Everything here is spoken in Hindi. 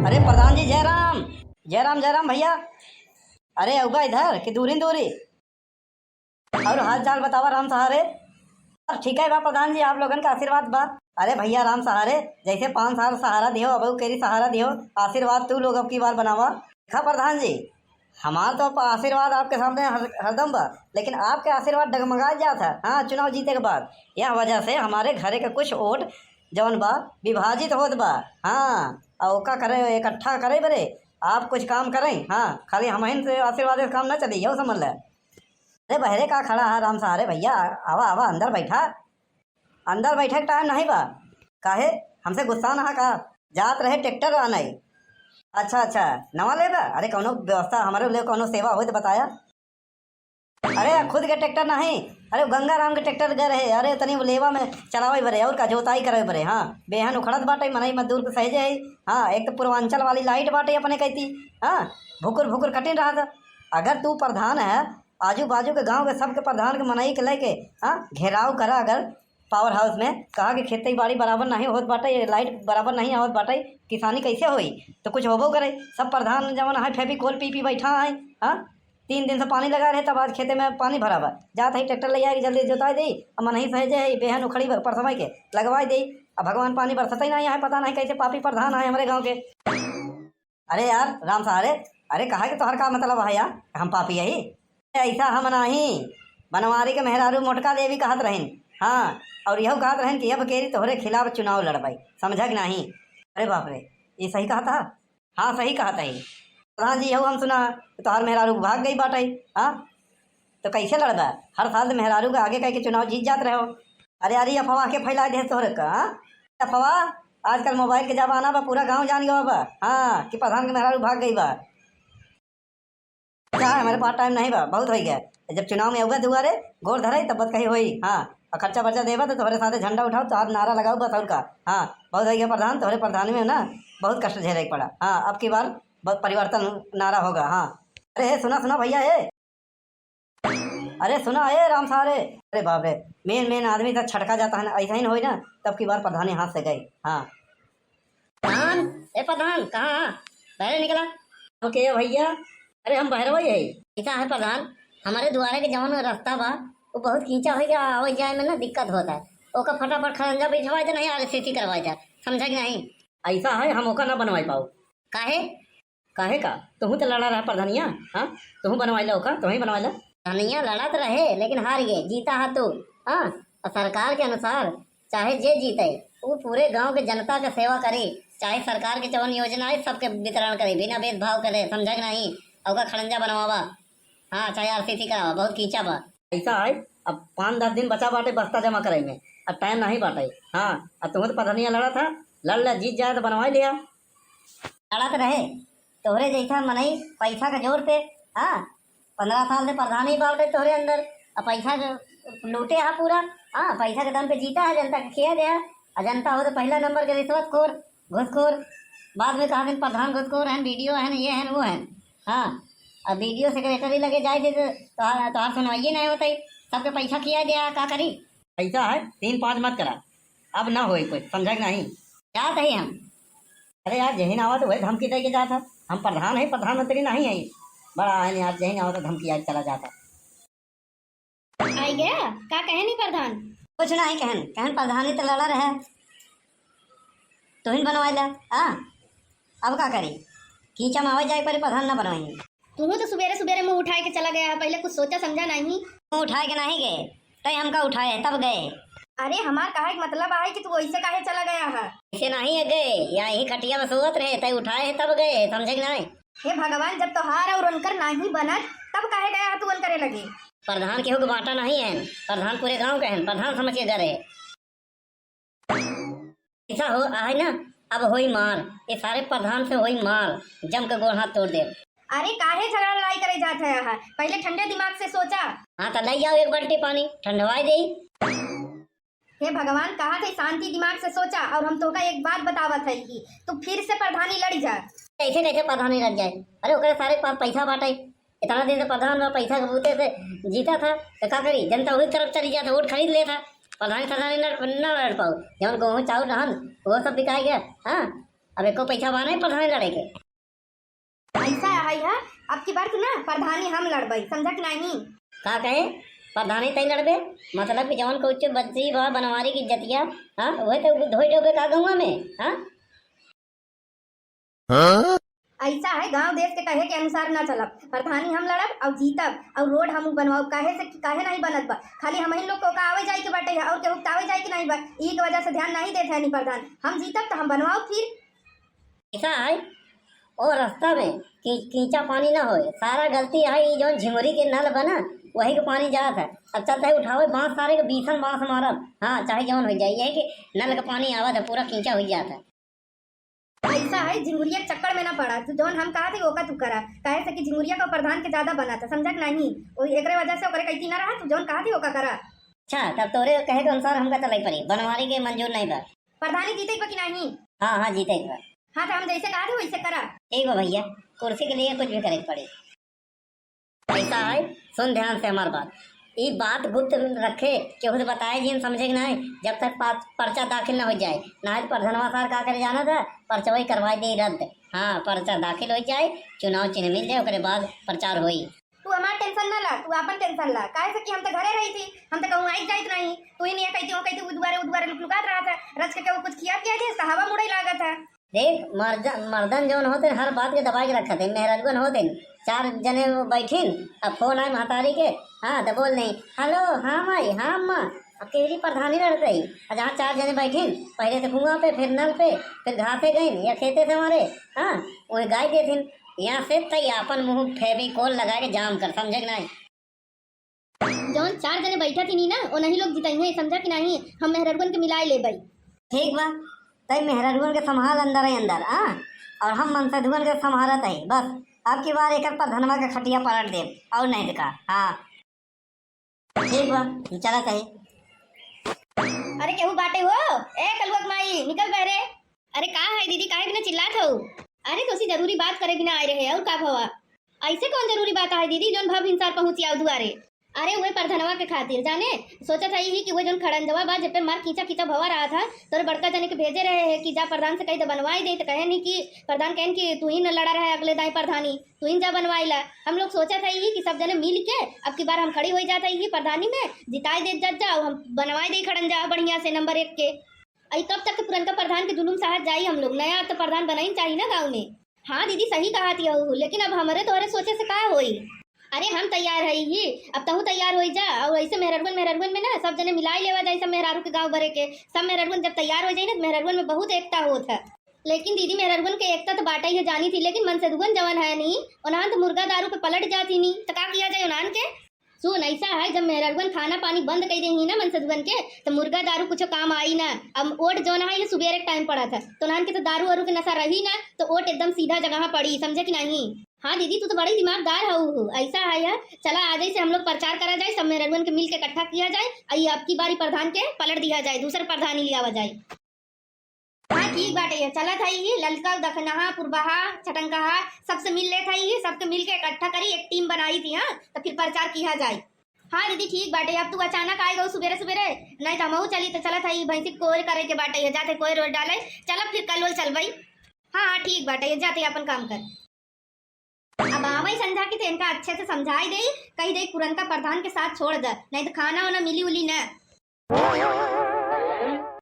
अरे प्रधान जी जयराम जयराम जयराम भैया। अरे होगा इधर कि दूरी दूरी। और हाल चाल बतावा राम सहारे। अब ठीक है बा प्रधान जी, आप लोगन का आशीर्वाद बा। अरे भैया राम सहारे, जैसे 5 साल सहारा दियो अब केरी सहारा दियो, आशीर्वाद तू लोग अब की बार बनावा। देखा प्रधान जी, हमारा तो आशीर्वाद आपके सामने हरदम बा, लेकिन आपके आशीर्वाद डगमगा जाता है। हाँ, चुनाव जीते के बाद यह वजह से हमारे घरे के कुछ वोट जौन बा विभाजित होत बा। हाँ, और ओका करे इकट्ठा करे बरे आप कुछ काम करें। हाँ, खाली हम से आशीर्वाद से काम न चली यो समझ ले। अरे बहरे का खड़ा है राम सहारे भैया, आवा आवा अंदर बैठा। अंदर बैठे के टाइम नहीं बा। काहे हमसे गुस्सा ना का जात रहे ट्रैक्टर आना। अच्छा अच्छा, नवा लेबा। अरे कौनो व्यवस्था हमारे लिए कौनो सेवा हो तो बताया। अरे खुद के ट्रैक्टर नहीं, अरे गंगा राम के ट्रैक्टर गए रहे। अरे तनी लेवा में चलावे बरे और का जोताई करे बरे। हाँ, बेहन उखड़त बाटे मनई मजदूर के सहेजे है। हाँ, एक तो पूर्वांचल वाली लाइट बाटे अपने कहती। हाँ, भुकुर भुकुर कटिन रहा था। अगर तू प्रधान है, आजू बाजू के गांव के सबके प्रधान के मनई के लेके हाँ घेराव करा। अगर पावर हाउस में कहा कि खेती बाड़ी बराबर नहीं होत बाटे, लाइट बराबर नहीं होत बाटे, किसानी कैसे होई। तो कुछ होबो करे। सब प्रधान जवन है फेविकोल पी पी बैठा है। हाँ, 3 दिन से पानी लगा रहे, तब आज खेते में पानी भरा बा। जात है ट्रैक्टर ले आएगी, जल्दी जोताई दी। अब मन ही सहेजे है बेहन उखड़ी परसमय के लगवाई दी। अब भगवान पानी बरसता ही नहीं है, पता नहीं कैसे पापी प्रधान है हमारे गाँव के। अरे यार राम सहारे, अरे कहा कि तोहर का मतलब है यार हम पापी यही। ऐसा हम नहीं, बनवारी के मेहरारू मोटका देवी कहत रहीन। हाँ, और यह कहत रहन कि अब केरी तोहरे खिलाफ चुनाव लड़बाई, समझा कि नहीं। अरे बाप रे, ये सही कहा था। हाँ सही कहा था। प्रधान जी यह हम सुना तोहर मेहरारू भाग गई बाटे। हाँ, तो कैसे लड़बा। हर साल मेहरारू के आगे कह के चुनाव जीत जात रहे हो। अरे अरे अफवाह के फैला दे तोहरे का। अफवाह आजकल मोबाइल के जमाना बा, पूरा गाँव जान गया बा। हाँ, कि प्रधान के मेहरारू भाग गई बा। अच्छा हमारे पास टाइम नहीं बा, बहुत हो गया। जब चुनाव में होगा दुआरे गोर धरे तब बस कही होई। हाँ, और खर्चा वर्चा देवा तो तुम्हारे साथ झंडा उठाओ तो हाथ नारा लगाओ बस और का। हाँ, बहुत हो गया प्रधान, तुम्हारे प्रधान में ना बहुत कष्ट झेले पड़ा। हाँ, अब की बार बहुत परिवर्तन नारा होगा। हाँ, अरे सुना सुना भैया ए, अरे सुना ए राम सहारे। अरे बाप रे, मेन मेन आदमी तक छटका जाता है ना, ऐसा ही ना हो ना। तब की बार प्रधानी हाथ से गई। हाँ प्रधान, ए प्रधान कहाँ पहले निकला। ओके भैया, अरे हम बहरवा है। ऐसा है प्रधान, हमारे द्वारे के जवन रास्ता बा वो बहुत खींचा हो गया, आवे जाए में ना दिक्कत होता है। ओका फटाफट खरंजा बिछवा दे, नहीं आरसीसी करवाई जा, समझा कि नहीं। ऐसा है हम ओका ना बनवाई पाओ। काहे काहे का तुहू तो लड़ा रहा प्रधानिया। हाँ, तुहू बनवाई ला ओका, तुही बनवाई ला। प्रधानिया लड़ा तो रहे लेकिन हार गए, जीता है तू। हाँ, और सरकार के अनुसार चाहे जे जीते वो पूरे गाँव के जनता का सेवा करे, चाहे सरकार के जवन योजनाएं सबके वितरण करे बिना भेदभाव करे, समझा कि नहीं। ओका खड़ंजा बनवावा। हाँ, चाहे आरसीसी करावा, बहुत कीचा बा। ऐसा है, अब 5-10 दिन बचा बाटे बस्ता जमा करे में, अब टाइम नहीं बाटे। हाँ, अब तुम्हें तो प्रधानिया लड़ा था, लड़ ले जीत जाए तो बनवा लिया। लड़ा तो रहे तोहरे जैसा मनई पैसा का जोर पे। हाँ, 15 साल से प्रधानी बाटे तोहरे अंदर, अब पैसा लूटे है पूरा। हाँ, पैसा के दम पे जीता है, जनता के किया गया। और जनता हो तो पहला नंबर के रिश्वतखोर घूसखोर, बाद में कहा दिन प्रधान घूसखोर है, वीडियो है, ये है वो है। हाँ, अब वीडियो सेक्रेटरी लगे जाए थे तो सुनवाइए नहीं होता, सबके पैसा किया गया, क्या करी। ऐसा है 3-5 मत करा, अब ना होई कुछ, समझा कि नहीं। क्या कही हम। अरे यार जहीन आवा तो वही धमकी दे के जाता। हम प्रधान है, प्रधानमंत्री नहीं है। बड़ा है यार, जहीन आवा तो धमकी आज चला जाता। आई गया का कहे नहीं प्रधान। कुछ नहीं कहन कहन प्रधानी तो लड़ा रहे, तुहिन बनवाई ला। हाँ, अब क्या करी, खींचा में आवा जाए पर प्रधान ना बनवाई। तू तो सुबेरे सुबेरे मुंह उठाए के चला गया है, पहले कुछ सोचा समझा नहीं। मुँह उठाए के नहीं गए, तय हमका उठाए तब गए। अरे हमार कहा मतलब है कि तू ऐसे काहे चला गया है। ऐसे नहीं है गए, यहाँ ही खटिया में सोवत रहे, तय उठाए है तब गए, समझे कि नहीं। हे भगवान, जब त्योहार और उनकर नहीं बनत तब काहे गया है तू करे लगे। प्रधान केहू के बाटा नहीं है, प्रधान पूरे गांव के हैं, प्रधान समझ के गए। ऐसा हो आहे ना, अब होई मार, ये सारे प्रधान से होई मार, जम के गोड़ हाथ तोड़ दे। अरे काहे झगड़ा लड़ाई करे जाता है यहाँ, पहले ठंडे दिमाग से सोचा। हाँ तो ले जाओ 1 बाल्टी पानी, ठंडवाई दे। हे भगवान, कहा थे शांति दिमाग से सोचा, और हम तो का एक बात बतावत है कि तू फिर से प्रधानी लड़ जा। कैसे कैसे प्रधानी लग जाए। अरे ओकरे सारे पास पैसा बांटे, इतना दिन से प्रधान में पैसा कबूते से जीता था, तो क्या करी, जनता वही तरफ चली जाता, वोट खरीद लेता। प्रधानी न लड़ पाओ, जब गेहूँ चाउर रहन वो सब बिकाई गया। हाँ, अब एको पैसा बा नहीं प्रधानी लड़े के। ऐसा है अब की बार तू ना प्रधानी हम लड़बई, समझा कि नहीं? का कहे प्रधानी तई लड़बे, मतलब कि जवन कुछ बच्ची बा बनवारी की इज्जतिया, हाँ वही तो धोई डोबे का गंगा में। हाँ ऐसा है गांव देश के कहे के अनुसार ना चलब, प्रधानी हम लड़ब और जीतब और रोड हम बनवाओ। काहे से काहे नहीं बनत बा, खाली हम ही लोग को का आवे जाए के बाटे है और केहू के आवे जाए के नहीं बा, ई के वजह से ध्यान नहीं देते है नहीं प्रधान। हम जीतब तो हम बनवाओ फिर। ऐसा है और रास्ता में कीचा पानी ना होए, सारा गलती है ये जो झिंगुरी के नल बना वही के पानी जात है। अब चलता है उठावे बांस सारे के बीसन बांस मारब, हाँ चाहे जवन हो जाए, यही कि नल का पानी आवत है पूरा कीचा हो जाता है। ऐसा है झिंगुरिया के चक्कर में ना पड़ा, तू जौन हम कहा थे ओका तू करा, काहे से कि झिंगुरिया का प्रधान के ज्यादा बना था, समझा कि नहीं? वही एकरे वजह से ओकरे कहती ना रहा, तू जौन कहा थे ओका करा। अच्छा तब तोरे कहे के अनुसार हमका चलाई पड़ी, बनवारी के मंजूर नहीं बा। प्रधानी जीते कि नहीं? हाँ हाँ जीते बा। हाँ तो हम जैसे कहा थे वैसे करा। ठीक बा भैया, कुर्सी के लिए कुछ भी करे पड़े। ऐसा है सुन ध्यान से हमारी बात, ये बात गुप्त रखे केहू से बताए जी समझे कि नहीं, जब तक पर्चा दाखिल न हो जाए। ना प्रधानवा सर का करे जाना था, पर्चा वही करवा दे रद्द। हाँ पर्चा दाखिल हो जाए, चुनाव चिन्ह मिल जाए, उसके बाद प्रचार होई। तू हमार टेंशन ना ला, तू अपन टेंशन ला, काहे से कि हम तो घरे रही थी, हम तो कहूँ आई जाइत नहीं, तू ही नहीं कहती वो कहती उद्वारे लुकलुकात रहा था, रच के वो कुछ किया दे तो हवा मुड़े लागा था। देख मर्दन जौन होते हर बात के दबा के रखा थे, मेहरगन होते चार जने बैठिन, अब फोन आए महतारी के, हाँ तो बोल नहीं हेलो हाँ माई हाँ अम्मा, अकेली प्रधानी लड़ते ही। जहाँ चार जने बैठिन, पहले तो कुआं पे फिर नल पे फिर घासे गई या खेते थे हमारे, हाँ वही गाय देथिन। यहाँ से तई अपन मुँह फेविकोल लगा के जाम कर, समझे नहीं? जौन चार जने बैठा थी नहीं ना वो नहीं लोग जिताई, समझा कि नहीं? हम मेहरगन के मिलाए ले भाई। ठीक बा, तई मेहरगन के संभाल अंदर है अंदर, हाँ और हम मनसधुअन के संभालत है बस। अब की बार एक प्रधानवा के खटिया पलट दे और नहीं दिखा। हाँ ठीक बा चला कही। अरे केहू बाटे हो ए कलुआ माई निकल बहरे। अरे का है दीदी, काहे बिना चिल्लात हो? अरे तो जरूरी बात करे बिना आए रहे और का भवा? ऐसे कौन जरूरी बात है दीदी जोन भव हिंसार पहुंची आओ दुआरे? अरे वो प्रधानवा के खातिर जाने सोचा था ही कि वो जोन खड़ंजवा बा जब पे मार कीचा कीचा भवा रहा था, तो बड़का जने के भेजे रहे है कि जा प्रधान से कही तो बनवाई दे, तो कहे नहीं कि प्रधान कहन कि तू ही न लड़ा रहा है अगले दाई प्रधानी, तू ही जा बनवाईला। हम लोग सोचा था ही कि सब जने मिल के अब की बार हम खड़ी हो जाता ही प्रधानी में, जिताई दे जाओ, हम बनवाई दे खड़ंजा बढ़िया से नंबर 1 के। आई कब तक पुरनका प्रधान के जुलूम साहब जाई, हम लोग नया तो प्रधान बनाई चाहिए ना गाँव में। हाँ दीदी सही कहा थी, लेकिन अब हमारे तोहरे सोचे से का होई? अरे हम तैयार है ही, अब तहु तैयार हो जा, और ऐसे मेहरगन में ना सब जने मिलाई लेवा जाए, सब मेहरारू के गांव भरे के सब मेहरगन जब तैयार हो जाए ना, मेहरगन में बहुत एकता होता है। लेकिन दीदी मेहरगन के एकता तो बाटा ही जानी थी, लेकिन मनसधुअन जवन है नहीं उन्हान तो मुर्गा दारू पे पलट जाती नहीं, तो का किया जाए उन्हान के? सुन ऐसा है जब मेहरगन खाना पानी बंद कर दे ना मनसधुअन के, तो मुर्गा दारू कुछ काम आई ना। अब ओट जो है ये सुबेरे टाइम पड़ा था, तो उन्हान के तो दारू वारू के नशा रही ना, तो ओट एकदम सीधा जगह पड़ी, समझे कि नहीं? हाँ दीदी तू तो बड़ी दिमागदार हो। ऐसा है यार, चला आज से हम लोग प्रचार करा जाए, सब मेहरगन के मिल के इकट्ठा किया जाए, आई अब की बारी प्रधान के पलट दिया जाए, दूसरे प्रधानी लिया जाए। हाँ ठीक बाटे, चला था ये ललका दखनहा पुरबहा छटंकहा सबसे मिल ले था, ये सबके मिल के इकट्ठा करी एक टीम बनाई थी, हाँ तो फिर प्रचार किया जाए। हाँ दीदी ठीक बाटे, अब तू अचानक आएगा सुबेरे सुबेरे, नहीं तो हम चली तो चला था भैंसी कोयर करे के बाटे, जाते कोई रोड डाले, चला फिर कल चल भाई। हाँ ठीक बाटे, जाते अपन काम कर। अब आवई समझा के इनका अच्छे से समझाई दे, कही दे पुरनका प्रधान के साथ छोड़ दे, नहीं तो खाना वाना मिली उली ना।